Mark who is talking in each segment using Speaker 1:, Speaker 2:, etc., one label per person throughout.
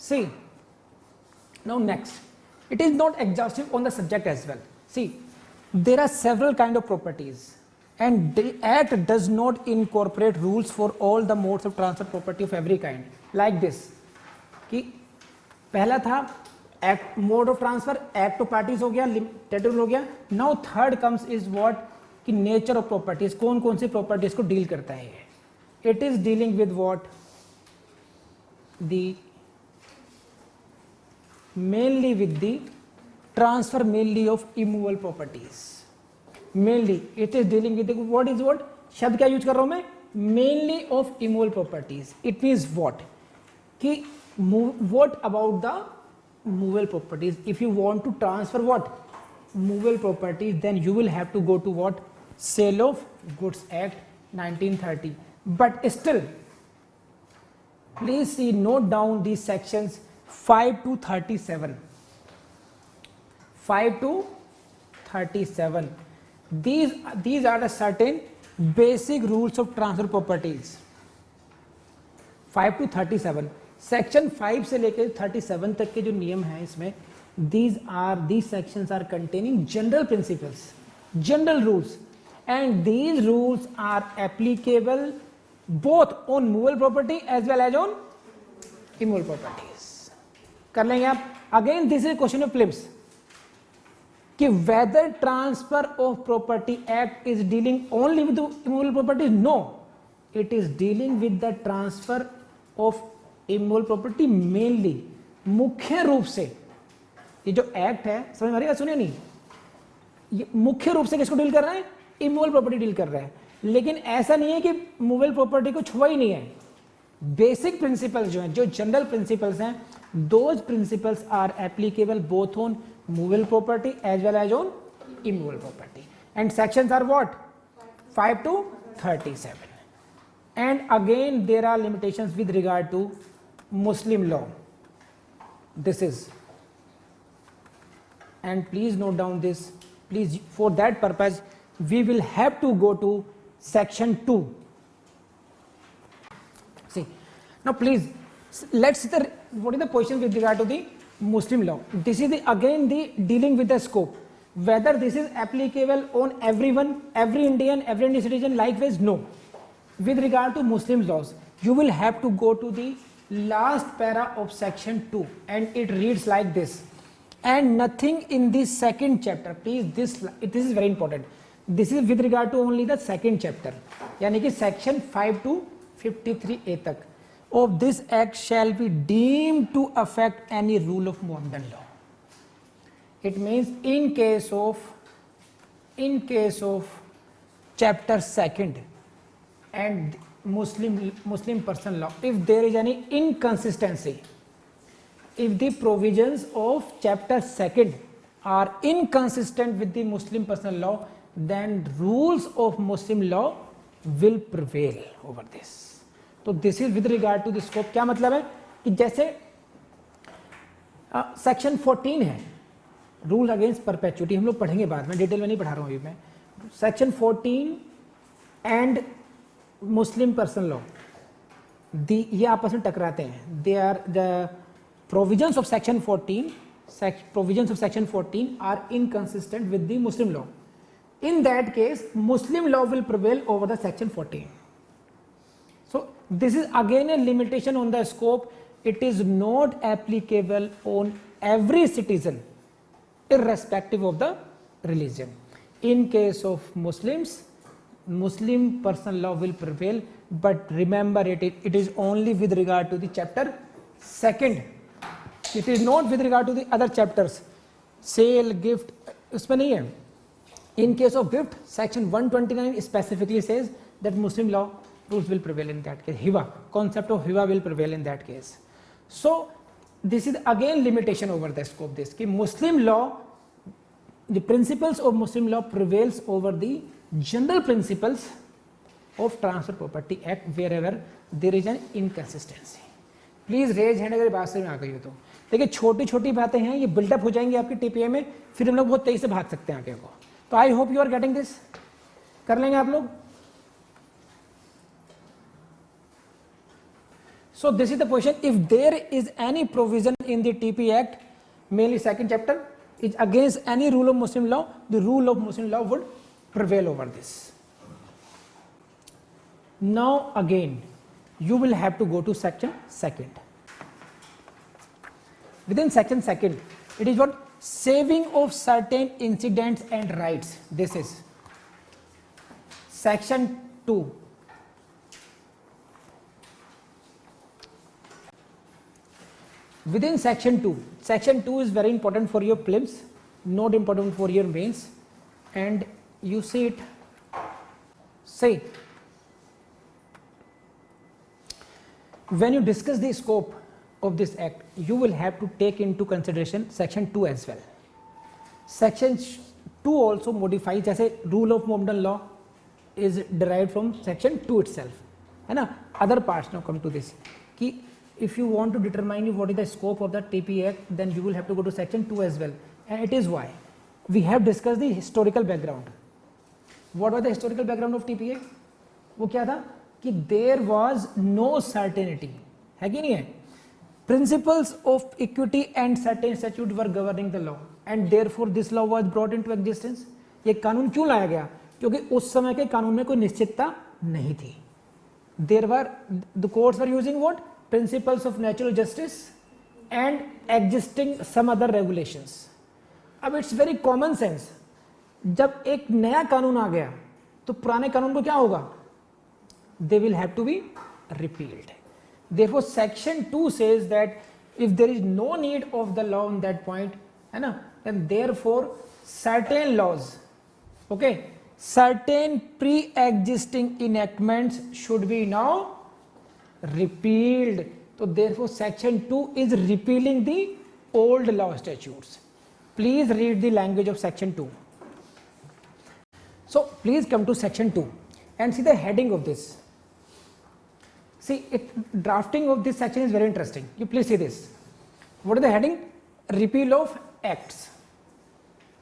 Speaker 1: See, now next, it is not exhaustive on the subject as well. See, there are several kind of properties and the act does not incorporate rules for all the modes of transfer property of every kind. Like this, कि पहला था act mode of transfer, act of parties हो गया, limited हो गया. Now third comes is what, कि nature of properties, कौन कौन सी प्रॉपर्टीज को डील करता है ये. It is dealing with what, the mainly with the transfer mainly of immovable properties. Mainly it is dealing with the, what is what, शब्द क्या use कर रहा हूं मैं, mainly of immovable properties. It means what, कि what about the movable properties. If you want to transfer what, movable properties, then you will have to go to what, Sale of Goods Act 1930. But still, please see, note down these sections 5 to 37. 5 to 37. These are the certain basic rules of transfer properties. 5 to 37. Section 5 से लेकर 37 तक के जो नियम हैं इसमें, these sections are containing general principles, general rules, and these rules are applicable both on movable property as well as on immovable properties. कर लेंगे आप. Again this is question of prelims, कि whether transfer of property act is dealing only with immovable property. No, it is dealing with the transfer of immovable property mainly, मुख्य रूप से. ये जो act है, समझ में आ रही है, सुनिए नहीं, ये मुख्य रूप से किसको डील कर रहा है, इमूवेबल प्रॉपर्टी डील कर रहा है. लेकिन ऐसा नहीं है कि मूवेबल प्रॉपर्टी को छुआ ही नहीं है. बेसिक प्रिंसिपल्स जो हैं, जो जनरल प्रिंसिपल्स हैं, those principles are applicable both on movable property as well as on immovable property. And sections are what, 5 to 37. And again there are limitations with regard to Muslim law. This is, and please note down this, please, for that purpose we will have to go to section 2. See, now please, let's see what is the position with regard to the Muslim law. This is again the dealing with the scope, whether this is applicable on everyone, every Indian citizen likewise. No, with regard to Muslim laws, you will have to go to the last para of section 2, and it reads like this. And nothing in this second chapter, please, this is very important. This is with regard to only the second chapter, यानी कि section 5 to 53A तक of this act shall be deemed to affect any rule of Mohammedan law. It means in case of chapter 2nd and Muslim personal law, if there is any inconsistency, if the provisions of chapter 2nd are inconsistent with the Muslim personal law, then rules of Muslim law will prevail over this. तो this is with regard to the scope. क्या मतलब है, कि जैसे section 14 है, rule against perpetuity, हम लोग पढ़ेंगे बाद में, डिटेल में नहीं पढ़ा रहा हूं अभी मैं. Section 14 and Muslim personal law, ये आपस में टकराते हैं. They are the provisions of section 14 are inconsistent with the Muslim law. In that case Muslim law will prevail over the section 14. So this is again a limitation on the scope. It is not applicable on every citizen irrespective of the religion. In case of Muslims, Muslim personal law will prevail, but remember it is only with regard to the chapter 2nd. It is not with regard to the other chapters. Sale, gift, उसमें नहीं है. In case of gift, section 129 specifically says that Muslim law rules will prevail in that case. Hiva, concept of hiva will prevail in that case. So this is again limitation over the scope. This कि Muslim law, the principles of Muslim law prevails over the general principles of Transfer Property Act wherever there is an inconsistency. Please raise hand अगर बात से में आ गई हो तो. देखिए छोटी छोटी बातें हैं, ये बिल्डअप हो जाएंगी आपके टीपीए में, फिर हम लोग बहुत तेजी से भाग सकते हैं आगे को. तो I hope you are getting this. कर लेंगे आप लोग. So this is the position. If there is any provision in the TP Act, mainly second chapter, is against any rule of Muslim law, the rule of Muslim law would prevail over this. Now again, you will have to go to section second. Within section second, it is what? Saving of certain incidents and rights. This is section 2. Within section 2 is very important for your prelims, not important for your mains, and you see it. Say, when you discuss the scope of this act, you will have to take into consideration section 2 as well. Section 2 also modifies, जैसे rule of Mohammedan law is derived from section 2 itself, है ना. Other parts now come to this, कि if you want to determine what is the scope of the TP Act, then you will have to go to section 2 as well, and it is why we have discussed the historical background. What was the historical background of TP Act? वो क्या था कि there was no certainty, है कि नहीं है. Principles of equity and certain statutes were governing the law, and therefore this law was brought into existence. ये कानून क्यों लाया गया? क्योंकि उस समय के कानून में कोई निश्चितता नहीं थी. There were, the courts were using what? Principles of natural justice and existing some other regulations. अब it's very common sense, जब एक नया कानून आ गया तो पुराने कानून को क्या होगा? They will have to be repealed. Therefore section 2 says that if there is no need of the law on that point, है ना, then therefore certain laws, okay, certain pre-existing enactments should be now repealed. So therefore section 2 is repealing the old law statutes. Please read the language of section 2. So please come to section 2 and see the heading of this. See, drafting of this section is very interesting. You please see this. What is the heading? Repeal of acts.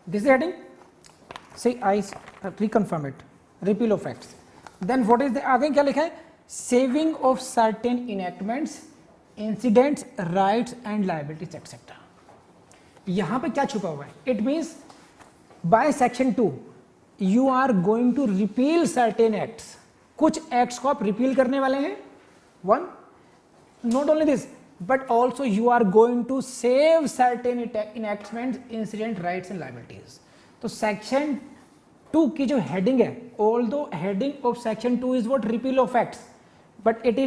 Speaker 1: This is the heading. See, I reconfirm it. Repeal of acts. Then what is the आगे क्या लिखा है? Saving of certain enactments, incidents, rights and liabilities, etc. यहाँ पे क्या छुपा हुआ है? It means by section 2 you are going to repeal certain acts. कुछ acts को आप repeal करने वाले हैं. One, not only this, but also you are going to save certain enactments, incident, rights and liabilities. तो section 2 की जो heading है, although heading of section 2 is what? Repeal of acts, but it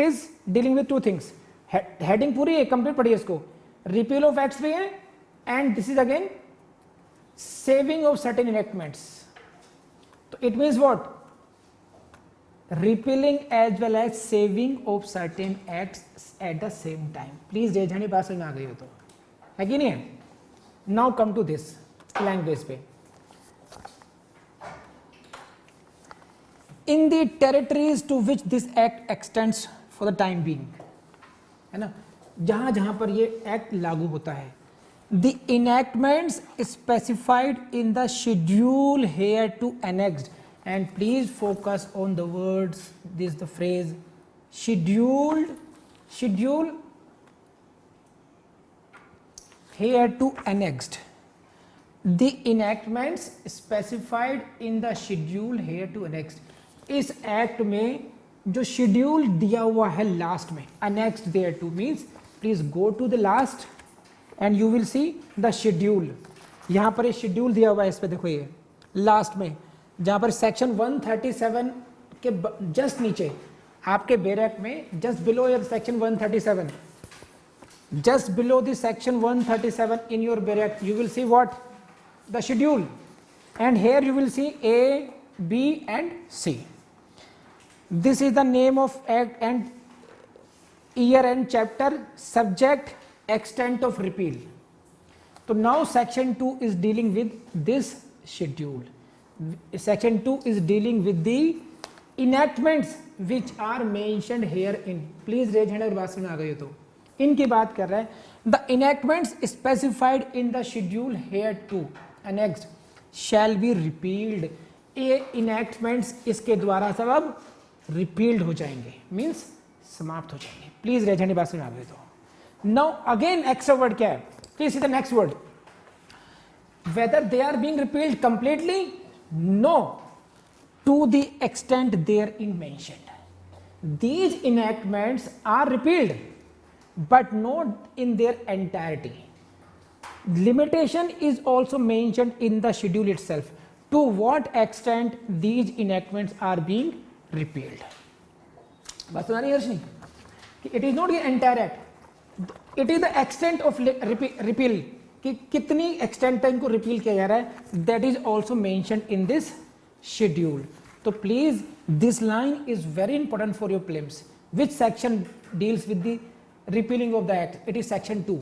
Speaker 1: is dealing with two things. Heading पूरी है, complete पढ़िए इसको. Repeal of acts भी है, and this is again saving of certain enactments. So it means what? Repealing as well as saving of certain acts at the same time. Please raise hand बात समझ में आ गई हो तो, है कि नहीं है? Now come to this language पे. In the territories to which this act extends for the time being, है ना, जहां जहां पर ये एक्ट लागू होता है, the enactments specified in the schedule hereto annexed, and please focus on the words, this is the phrase schedule hereto annexed. The enactments specified in the schedule hereto annexed. इस एक्ट में जो schedule दिया हुआ है last में, annexed thereto means please go to the last and you will see the schedule. यहाँ पर ये शेड्यूल दिया हुआ है, इस पे देखो ये लास्ट में, जहाँ पर सेक्शन 137 के जस्ट नीचे आपके बैरक में, just below your section 137, just below the section 137 in your barrack you will see what? The schedule, and here you will see A, B and C. This is the name of act and year and chapter, subject, extent of repeal. So now section 2 is dealing with this schedule. Section 2 is dealing with the enactments which are mentioned herein. Please raise hand अगर बात समझ आ गई हो तो. इनकी बात कर रहा है. The enactments specified in the schedule hereto annexed shall be repealed. ये enactments इसके द्वारा सब अब repealed हो जाएंगे. Means समाप्त हो जाएंगे। प्लीज रेज हैंड बात समझ आ गई तो। नाउ अगेन एक्स्ट्रा वर्ड क्या है, please see the next word, whether they are being repealed completely, no, to the extent therein mentioned. These enactments are repealed, but not in their entirety. Limitation is also mentioned in the schedule itself. To what extent these enactments are being repealed? बात सुना रही Harshani? It is not the entire act. It is the extent of repeal. कि कितनी extent तक इनको repeal किया जा रहा है, that is also mentioned in this schedule. So please, this line is very important for your prelims. Which section deals with the repealing of the act? It is section 2.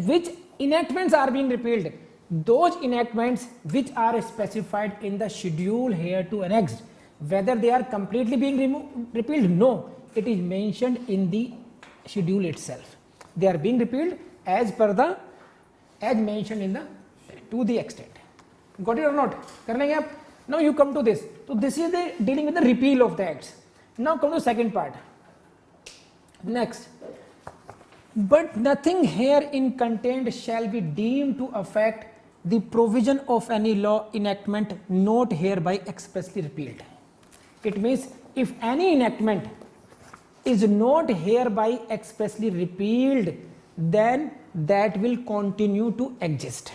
Speaker 1: Which enactments are being repealed? Those enactments which are specified in the schedule here to annexed. Whether they are completely being repealed? No, it is mentioned in the schedule itself. They are being repealed as mentioned in the to the extent. Got it or not? कर लेंगे आप? Now you come to this. So this is the dealing with the repeal of the acts. Now come to second part. Next. But nothing herein contained shall be deemed to affect the provision of any law enactment not hereby expressly repealed. It means if any enactment is not hereby expressly repealed, then that will continue to exist.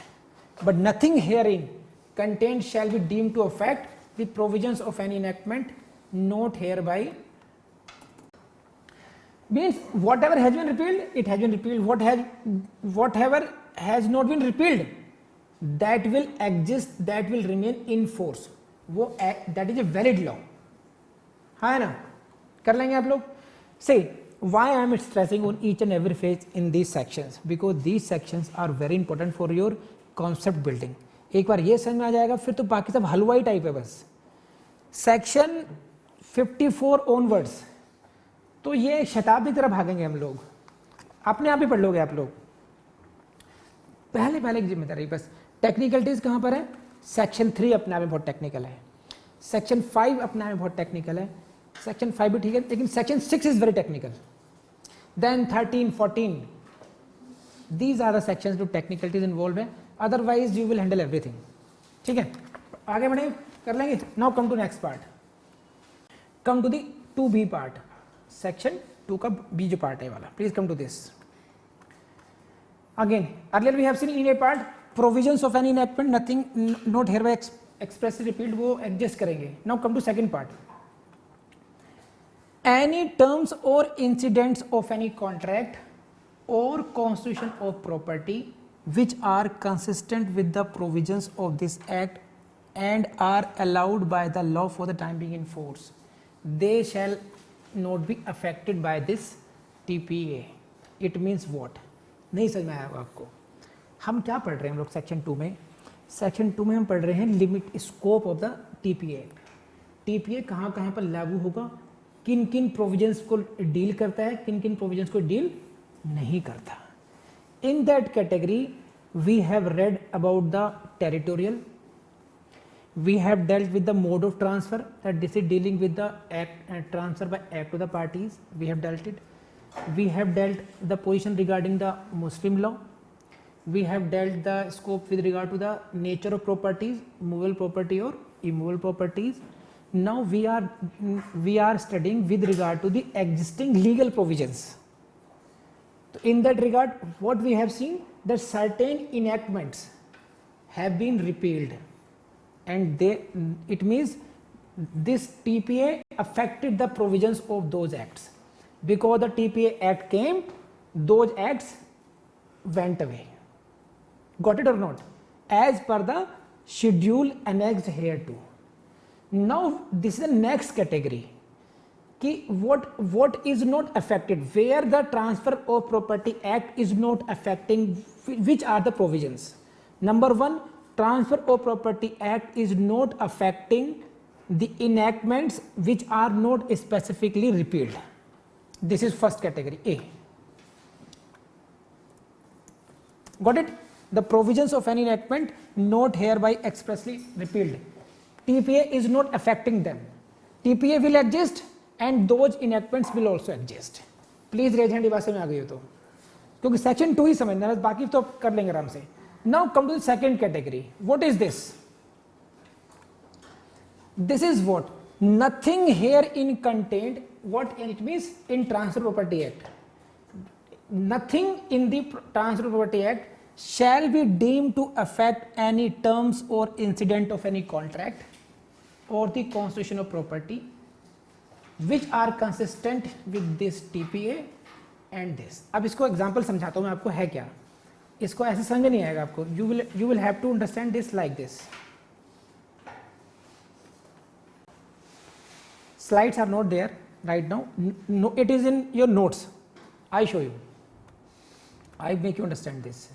Speaker 1: But nothing herein contained shall be deemed to affect the provisions of any enactment not hereby, means whatever has been repealed, it has been repealed. Whatever has not been repealed, that will exist, that will remain in force. वो that is a valid law. है ना? कर लेंगे आप लोग? Say why I am stressing on each and every phase in these sections, because these sections are very important for your concept building. एक बार ये समझ में आ जाएगा फिर तो बाकी सब हलवाई टाइप है बस। सेक्शन 54 ऑनवर्ड्स तो ये शताब्दी तरफ भागेंगे हम लोग, अपने आप ही पढ़ लोगे आप लोग। पहले की जिम्मेदारी बस। टेक्निकलिटीज कहाँ पर है? सेक्शन 3 अपने आप में बहुत टेक्निकल है, सेक्शन 5 अपने आप में बहुत टेक्निकल है, सेक्शन 5 भी ठीक है, लेकिन section 6 is very technical. Then 13, 14, these are the sections जो टेक्निकलिटीज इन्वॉल्व है, otherwise you will handle everything. ठीक है, आगे बढ़े, कर लेंगे। Now come to next part, come to the 2B part, section 2 का बी जो पार्ट है वाला। Please come to this again. Earlier we have seen in A part provisions of any enactment nothing not hereby expressly repealed, वो adjust करेंगे। Now come to second part, any terms और incidents of any contract or constitution of property which are consistent with the provisions of this act and are allowed by the law for the time being in force, they shall not be affected by this TPA. It means what? नहीं समझ में आया आपको? हम क्या पढ़ रहे हैं हम लोग सेक्शन 2 में? सेक्शन 2 में हम पढ़ रहे हैं limit scope of the TPA act. TPA कहाँ कहाँ पर लागू होगा, किन किन प्रोविजंस को डील करता है, किन किन प्रोविजंस को डील नहीं करता। In that category we have read about the territorial, we have dealt with the mode of transfer, that this is dealing with the act transfer by act to the parties, we have dealt it. We have dealt the position regarding the Muslim law, we have dealt the scope with regard to the nature of properties, movable property और immovable properties. Now we are studying with regard to the existing legal provisions. So in that regard, what we have seen, that certain enactments have been repealed, and it means this TPA affected the provisions of those acts. Because the TPA act came, those acts went away. Got it or not? As per the schedule annexed here too. Now this is the next category. कि what is not affected, where the transfer of property act is not affecting, which are the provisions. Number 1, transfer of property act is not affecting the enactments which are not specifically repealed. This is first category A. Got it? The provisions of an enactment not hereby expressly repealed, TPA is not affecting them. TPA will exist and those enactments will also exist. Please raise hand, बात में आ गई हो तो, क्योंकि section 2 ही समझना है, बाकी तो कर लेंगे आराम से। Now come to the second category, what is this? This is what? Nothing herein contained, what it means in transfer property act, nothing in the transfer property act shall be deemed to affect any terms or incident of any contract or the constitution of property which are consistent with this TPA and this। अब इसको example समझाता हूं मैं आपको है क्या, इसको ऐसे समझ में नहीं आएगा आपको, you will have to understand this like this। Slides are not there right now, no, it is in your notes, I show you, I make you understand this।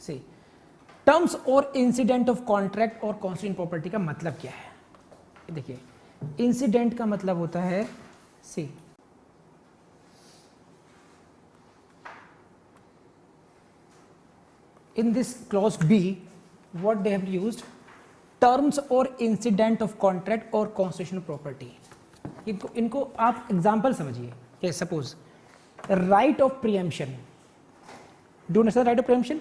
Speaker 1: See, terms और इंसिडेंट ऑफ कॉन्ट्रैक्ट और constituent property का मतलब क्या है? देखिए, incident का मतलब होता है, see in this clause B what they have used, terms और इंसिडेंट ऑफ कॉन्ट्रैक्ट और कॉन्स्टिट्यूएंट प्रॉपर्टी। इनको आप एग्जांपल समझिए कि suppose right of preemption, do understand right of preemption?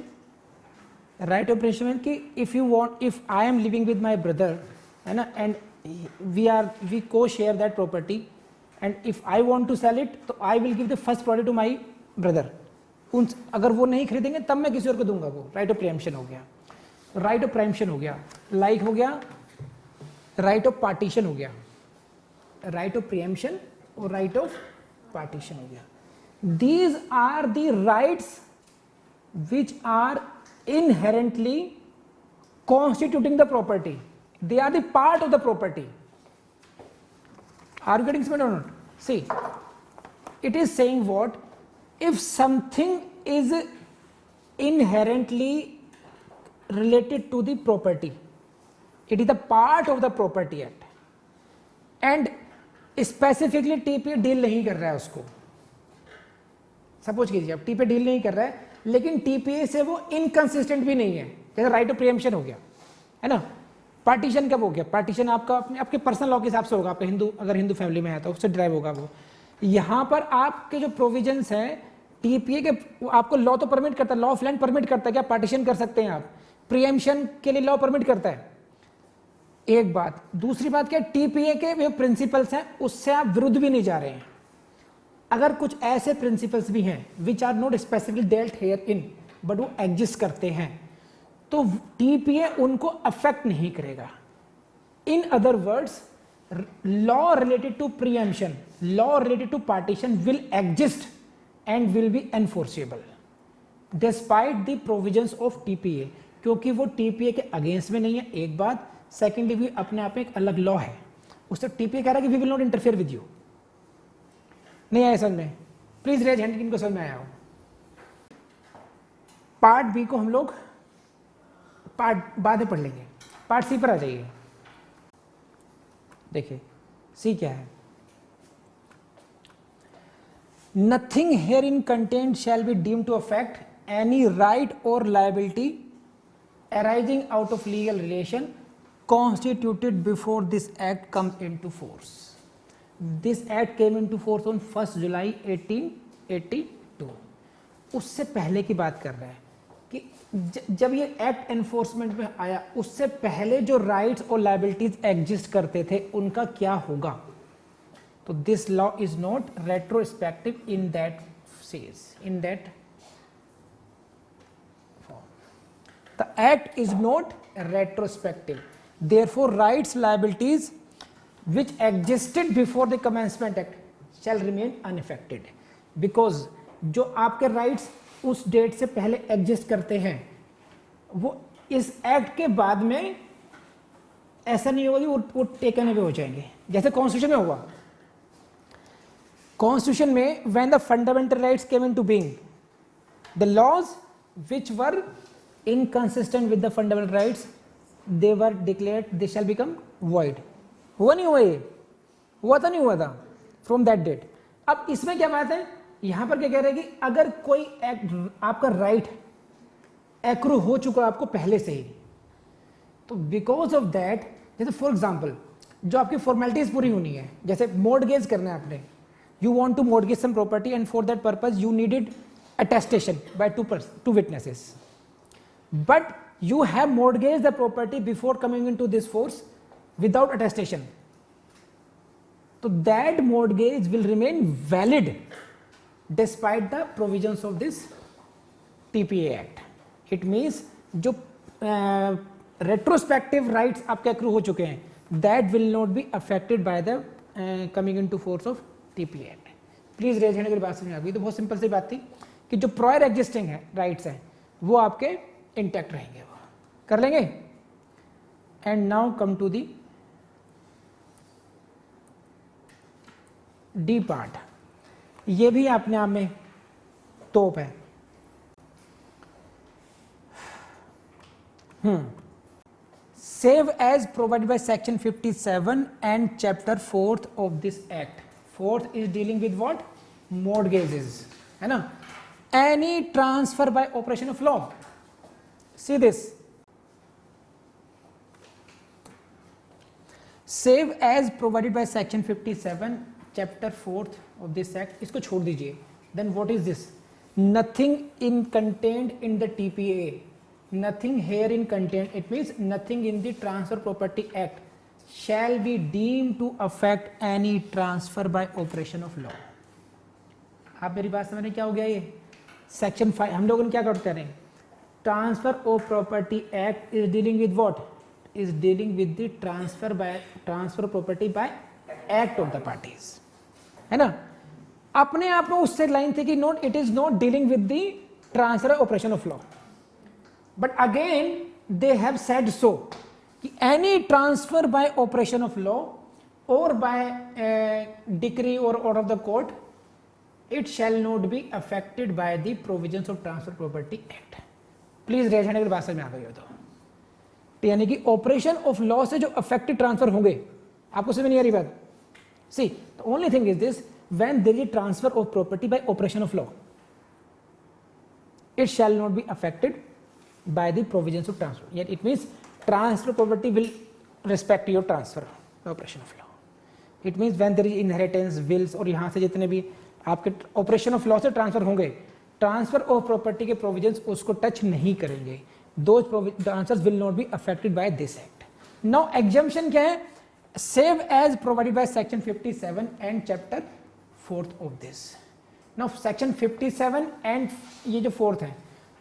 Speaker 1: Right of preemption कि if you want, if I am living with my brother, है ना, and we co-share that property, and if I want to sell it तो I will give the first property to my brother. अगर वो नहीं खरीदेंगे तब मैं किसी और को दूंगा, वो राइट ऑफ प्रीएम्पशन हो गया। राइट ऑफ प्रीएम्पशन हो गया, लाइक हो गया राइट ऑफ पार्टीशन हो गया, राइट ऑफ प्रीएम्पशन और राइट ऑफ पार्टीशन हो गया। These are the rights which are inherently constituting the property, they are the part of the property। Are you getting this or not? See, it is saying what? If something is inherently related to the property, it is a part of the property act, and specifically TPA deal नहीं कर रहा है उसको। Suppose कीजिए अब TPA deal नहीं कर रहा है, लेकिन टीपीए से वो इनकंसिस्टेंट भी नहीं है, जैसे राइट ऑफ प्रीएम्पशन हो गया, है ना। पार्टीशन कब हो गया? पार्टीशन आपका आपके पर्सनल लॉ के हिसाब से होगा, आपके अगर हिंदू फैमिली में है तो उससे ड्राइव होगा वो। यहाँ पर आपके जो प्रोविजंस हैं टीपीए के, आपको लॉ तो परमिट करता है, लॉ ऑफ लैंड परमिट करता है कि आप पार्टीशन कर सकते हैं, आप प्रीएम्पशन के लिए लॉ परमिट करता है, एक बात। दूसरी बात क्या, टीपीए के जो प्रिंसिपल्स हैं उससे आप विरुद्ध भी नहीं जा रहे हैं। अगर कुछ ऐसे प्रिंसिपल्स भी हैं which are not specifically dealt herein but वो एग्जिस्ट करते हैं, तो टीपीए उनको अफेक्ट नहीं करेगा। In other words, law related to preemption, law related to partition will exist and will be enforceable despite the provisions of TPA, क्योंकि वो TPA के अगेंस्ट में नहीं है, एक बात। सेकेंडली भी अपने आप में एक अलग लॉ है, उससे टीपीए कह रहा है कि we will not interfere with you. नहीं आया समझ में? प्लीज रेज हैंड किनको समझ में आया हो। पार्ट बी को हम लोग पार्ट बाद में पढ़ लेंगे, पार्ट सी पर आ जाइए। देखिए सी क्या है, nothing herein contained shall be deemed to affect any right or liability arising out of legal relation constituted before this act comes into force। This act came into force on 1st July 1882। उससे पहले की बात कर रहा है कि जब ये एक्ट एनफोर्समेंट में आया उससे पहले जो राइट्स और लायबिलिटीज एग्जिस्ट करते थे उनका क्या होगा। तो this law is not retrospective in that says, in that the act is not retrospective, therefore rights liabilities which existed before the commencement act shall remain unaffected, because जो आपके rights उस date से पहले एग्जिस्ट करते हैं वो इस act के बाद में ऐसा नहीं होगा कि वो टेकन अवे हो जाएंगे, जैसे कॉन्स्टिट्यूशन में हुआ। कॉन्स्टिट्यूशन में when the fundamental rights came into being, the laws which were inconsistent with the fundamental rights they were declared, they shall become void। हुआ नहीं हुआ, ये हुआ था नहीं हुआ था from that date। अब इसमें क्या बात है, यहां पर क्या कह रहे हैं कि अगर कोई एक्ट आपका राइट एक्रू हो चुका आपको पहले से ही, तो बिकॉज ऑफ दैट, जैसे फॉर एग्जांपल जो आपकी फॉर्मेलिटीज पूरी होनी है, जैसे मोर्टगेज करना है आपने, you want to mortgage some property and for that purpose you needed attestation by two witnesses, but you have mortgaged the property before coming into this force without attestation, so that mortgage will remain valid despite the provisions of this TPA Act. It means जो retrospective rights आपके accrue हो चुके हैं, that will not be affected by the coming into force of TPA Act. Please raise hand अगर बात समझ आ गई तो बहुत सिंपल सी बात थी कि जो प्रायर एग्जिस्टिंग है राइट्स हैं वो आपके इंटैक्ट रहेंगे, वो कर लेंगे. And now come to the D part. ये भी अपने आप में तोप है. Save as provided by section 57 and chapter 4th of this act. 4th is dealing with what? Mortgages, है ना. Any transfer by operation of law. See this. Save as provided by section 57 chapter 4th of this act. इसको छोड़ दीजिए. Then what is this? Nothing in contained in the TPA. Nothing herein contained, it means nothing in the Transfer Property Act shall be deemed to affect any transfer by operation of law. आप मेरी बात समझ रहे क्या हो गया ये section 5. हम लोगों ने क्या करते हैं, transfer of property act is dealing with what, is dealing with the transfer property bye act of the parties, है ना. अपने आप में उससे लाइन थी कि not, it is not dealing with the transfer operation of law. But again they have said so कि any transfer by operation of law or by decree or order of the court, it shall not be affected by the provisions of Transfer Property Act. Please raise hand अगर बात समझ में आ गई हो तो यानी कि ऑपरेशन ऑफ लॉ से जो अफेक्टेड ट्रांसफर होंगे, आपको समझ नहीं आ रही बात. See the only thing is this, when there is transfer of property by operation of law, it shall not be affected by the provisions of transfer. Yet it means transfer property will respect your transfer operation of law. It means when there is inheritance, wills और यहाँ से जितने भी आपके operation of law से transfer होंगे, transfer of property के provisions उसको touch नहीं करेंगे. Those transfers will not be affected by this act. Now exemption क्या है? Save as provided by section 57 and chapter 4th of this. Now section 57 and ये जो 4th है,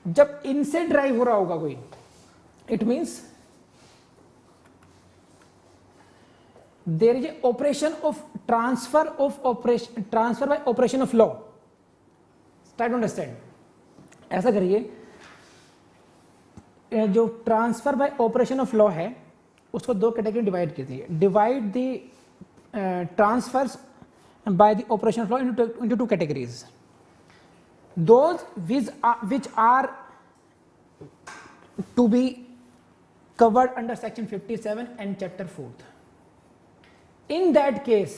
Speaker 1: जब इनसे ड्राइव हो रहा होगा कोई, it means there is a operation of transfer by operation of law. Try to understand. ऐसा करिए, जो transfer by operation of law है उसको दो कैटेगरी डिवाइड कीजिए. Divide the transfers by the operation of law into two categories. Those which are to be covered under section 57 and chapter 4th. In that case,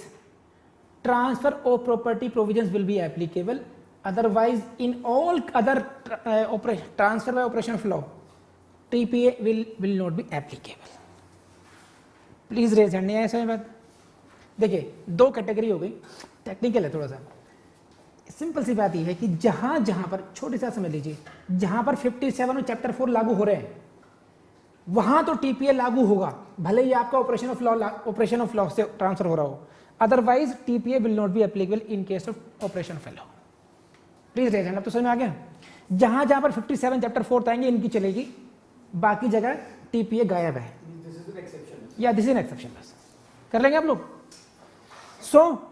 Speaker 1: transfer of property provisions will be applicable. Otherwise, in all other transfer by operation of law, TPA will not be applicable. Please raise hand. नहीं है ऐसा बात. देखिए दो category हो गई, technical है थोड़ा सा. सिंपल सी बात यह है कि जहां पर, छोटी सा समझ लीजिए, जहां पर 57 और चैप्टर 4 लागू हो रहे हैं वहां तो टीपीए लागू होगा, भले ही आपका ऑपरेशन ऑफ लॉ से ट्रांसफर हो रहा हो. Otherwise TPA will not be applicable in case of operation of law. Please raise hand. अब तो समझ में आ गया. जहां जहां पर 57 चैप्टर 4 आएंगे इनकी चलेगी, बाकी जगह टीपीए गायब है. या दिस इज एन एक्सेप्शन. बस कर लेंगे आप लोग. सो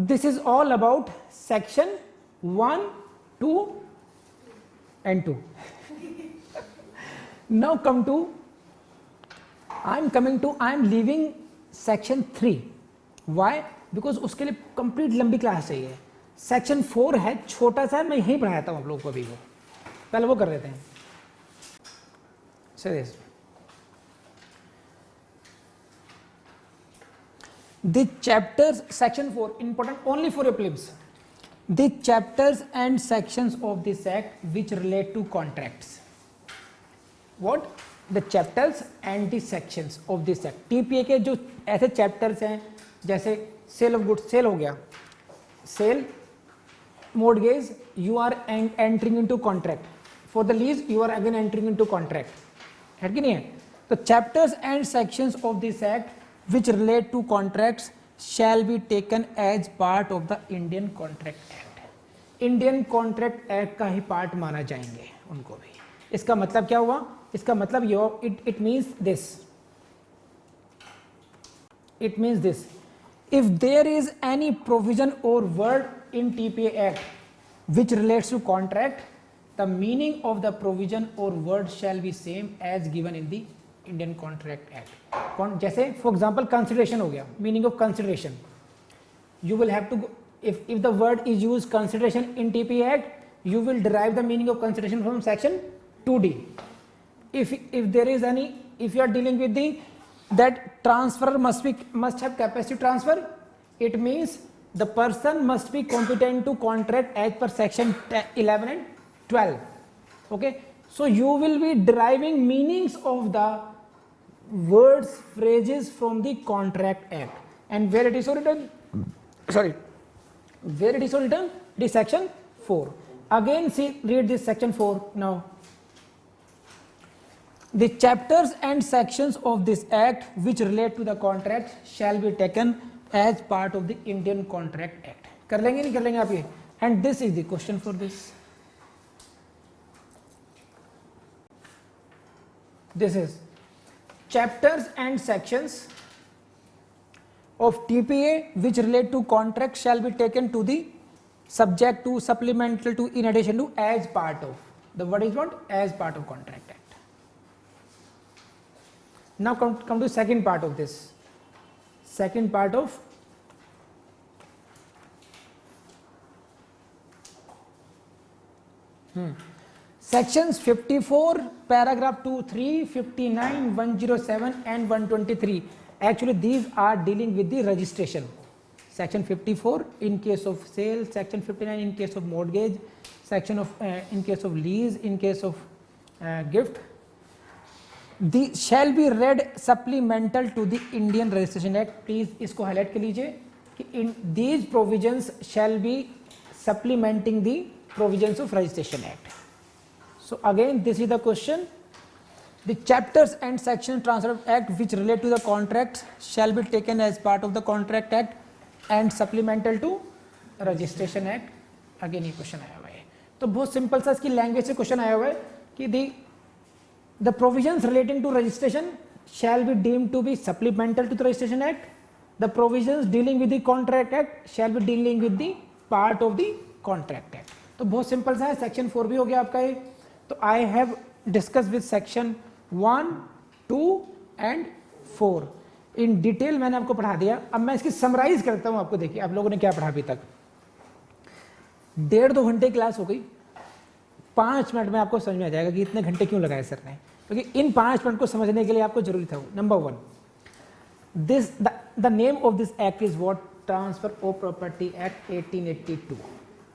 Speaker 1: this is all about section 1, 2 and 2. Now come to, I am leaving section 3. Why? Because उसके लिए complete लंबी क्लास चाहिए. section 4 है छोटा सा, मैं यहीं पढ़ाया था आप लोगों को अभी. वो पहले वो कर लेते हैं. So this the chapters, section 4 important only for your plebs. The chapters and sections of this act which relate to contracts. What? The chapters and the sections of this act. TPA के जो ऐसे chapters हैं जैसे cell of goods, cell हो गया, cell, mortgage, you are entering into contract, for the lease you are again entering into contract, है कि नहीं है? तो chapters and sections of this act which relate to contracts shall be taken as part of the Indian Contract Act. Indian Contract Act का ही part माना जाएंगे उनको भी। इसका मतलब क्या हुआ? इसका मतलब it means this, it means this, if there is any provision or word in TPA Act which relates to contract, the meaning of the provision or word shall be same as given in the Indian Contract Act. जैसे for example consideration हो गया, meaning of consideration, you will have to go, if the word is used consideration in TPA Act, you will derive the meaning of consideration from section 2D. If there is any, if you are dealing with the that transfer must have capacity transfer, it means the person must be competent to contract as per section 11 and 12. Okay, so you will be deriving meanings of the words, phrases from the Contract Act, and where it is so written, where it is so written, the section 4. Again see, read this section 4 now. The chapters and sections of this act which relate to the contract shall be taken as part of the Indian Contract Act. कर लेंगे नहीं कर लेंगे आप ये? And this is the question for this. This is chapters and sections of TPA which relate to contract shall be taken to the subject to, supplemental to, in addition to, as part of. The word is what? As part of Contract Act. Now come to second part of this. Second part of sections 54, paragraph 2, 3, 59, 107 and 123. Actually these are dealing with the registration. Section 54 in case of sale, section 59 in case of mortgage, section of in case of lease, in case of gift. The shall be read supplemental to the Indian Registration Act. Please इसको highlight कर लीजिए कि in these provisions shall be supplementing the provisions of Registration Act. So again this is the question. The chapters and section transfer of act which relate to the contracts shall be taken as part of the Contract Act and supplemental to Registration Act. Again ये question आया हुआ है, तो बहुत simple सा इसकी language से question आया हुआ है कि the provisions relating to registration shall be deemed to be supplemental to the Registration Act. The provisions dealing with the Contract Act shall be dealing with the part of the Contract Act. तो बहुत simple सा है, section 4 भी हो गया आपका ये. तो I have discuss with section 1, 2 and 4 in detail. मैंने आपको पढ़ा दिया. अब मैं इसकी समराइज करता हूँ आपको. देखिए आप लोगों ने क्या पढ़ा अभी तक. 1.5-2 घंटे क्लास हो गई. 5 मिनट में आपको समझ में आ जाएगा कि इतने घंटे क्यों लगाए सर ने, क्योंकि इन 5 मिनट को समझने के लिए आपको जरूरी था. Number 1, this the name of this act is what? Transfer of property act 1882.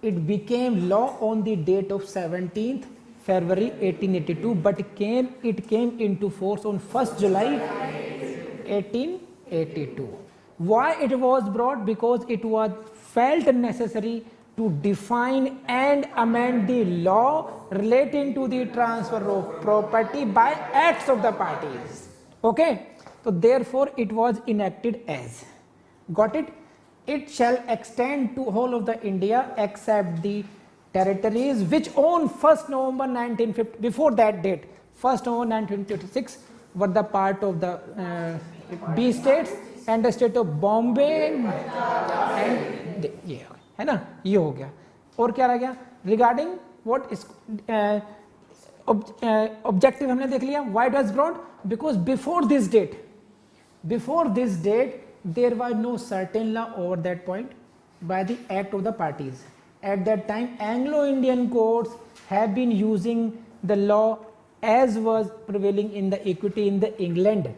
Speaker 1: It became law on the date of 17th February 1882, but it came into force on 1st July 1882. Why it was brought? Because it was felt necessary to define and amend the law relating to the transfer of property by acts of the parties. Okay, so therefore it was enacted as. Got it? It shall extend to whole of the India except the territories which on 1st November 1950, before that date, 1st November 1956 were the part of the B states and the state of Bombay and ये है ना, ये हो गया. और क्या रह गया? Regarding what is objective हमने देख लिया. Why it was brought? Because before this date there was no certain law over that point by the act of the parties. At that time Anglo-Indian courts have been using the law as was prevailing in the equity in the England,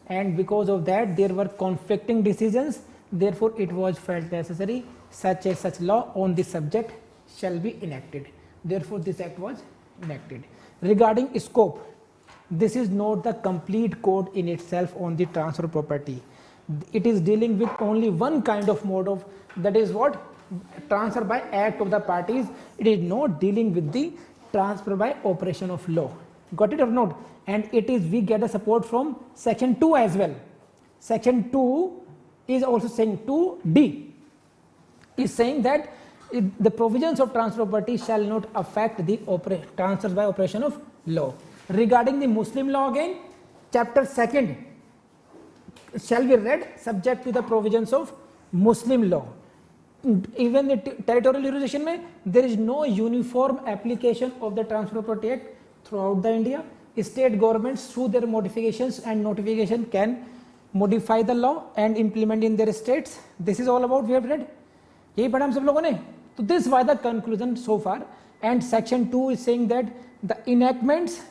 Speaker 1: and because of that there were conflicting decisions. Therefore it was felt necessary such law on this subject shall be enacted. Therefore this act was enacted. Regarding scope, this is not the complete code in itself on the transfer property. It is dealing with only one kind of mode of, that is what, transfer by act of the parties. It is not dealing with the transfer by operation of law. Got it or not? And it is, we get a support from section 2 as well. Section 2 is also saying 2D is saying that the provisions of transfer property shall not affect the transfers by operation of law. Regarding the Muslim law again, chapter 2nd shall be read subject to the provisions of Muslim law. Even the territorial jurisdiction mein, there is no uniform application of the Transfer Property Act throughout the India. State governments through their modifications and notification can modify the law and implement in their states. This is all about, we have read. यही पढ़ा हम सब लोगों ने. So this was the conclusion so far. And section 2 is saying that the enactments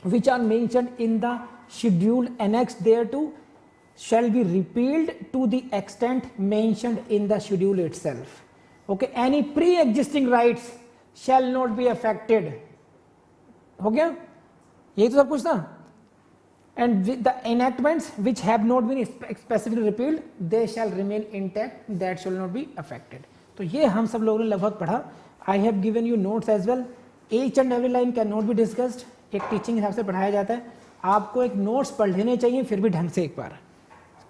Speaker 1: which are mentioned in the schedule annexed thereto shall be repealed to the extent mentioned in the schedule itself. Okay, any pre-existing rights shall not be affected. हो गया, यही तो सब कुछ था. And the enactments which have not been specifically repealed, they shall remain intact, that shall not be affected. तो ये हम सब लोगों ने लगभग पढ़ा. I have given you notes as well. Each and every line cannot be discussed. एक teaching हिसाब से पढ़ाया जाता है. आपको एक नोट्स पढ़ लेने चाहिए फिर भी ढंग से एक बार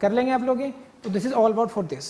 Speaker 1: कर लेंगे आप लोग. तो this is all about for this.